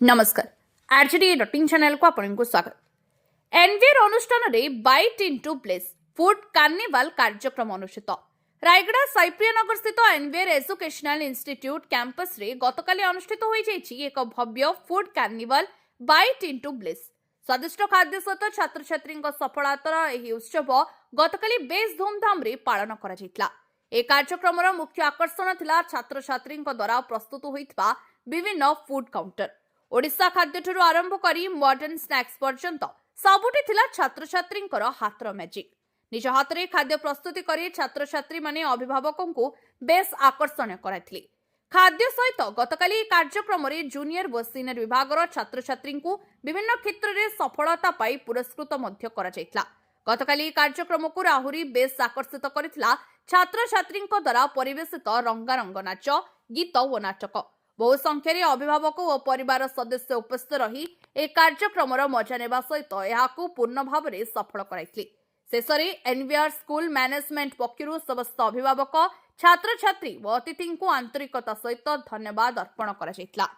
नमस्कार RJD rutting channel को आपको स्वागत। एनवीआर अनुष्ठान रे bite into place food carnival कार्यक्रम अनुष्ठित रायगड़ा साइप्रियानगर स्थित एनवीआर एजुकेशनल इंस्टीट्यूट कैंपस रे गतकाली अनुष्ठित हो एक भव्य food carnival bite into place स्वादिष्ट खाद्य सहित छात्र छात्री सफलतार यह उत्सव गतकाली बेस धूमधाम रे पालन करा जायतिला। ए कार्यक्रम मुख्य आकर्षण थिला छात्र छात्री द्वारा प्रस्तुत होइतबा विभिन्न फूड काउंटर। ओडिशा खाद्य ठुरु आरंभ करी मॉडर्न स्नैक्स पर्यंत सबुठी थिला छात्र छात्री हाथर मैजिक। निज हाथ में खाद्य प्रस्तुति करी छात्र छात्री माने अभिभावकों को बेस आकर्षण कराइथिले। खाद्य सहित गतकाली कार्यक्रम में जूनियर व सीनियर विभाग छात्र छात्री को विभिन्न क्षेत्र में सफलता पाई पुरस्कृत मध्य करा जायतिला। गतकाली कार्यक्रम को आहुरी बेस आकर्षित करिथिला छात्र छात्री द्वारा परिवेशित रंगारंग नाच गीत और नाटक। बहु संख्यार अभिभावक और परिवार सदस्य उपस्थित रही एक कार्यक्रम मजा नेबा सहित यहाकू पूर्ण भाव में सफल कराइथिले। शेष में एनवीआर स्कूल मैनेजमेंट पक्षरु समस्त अभिभावक छात्र छात्री और अतिथि को आंतरिकता सहित धन्यवाद अर्पण करा जायतिला।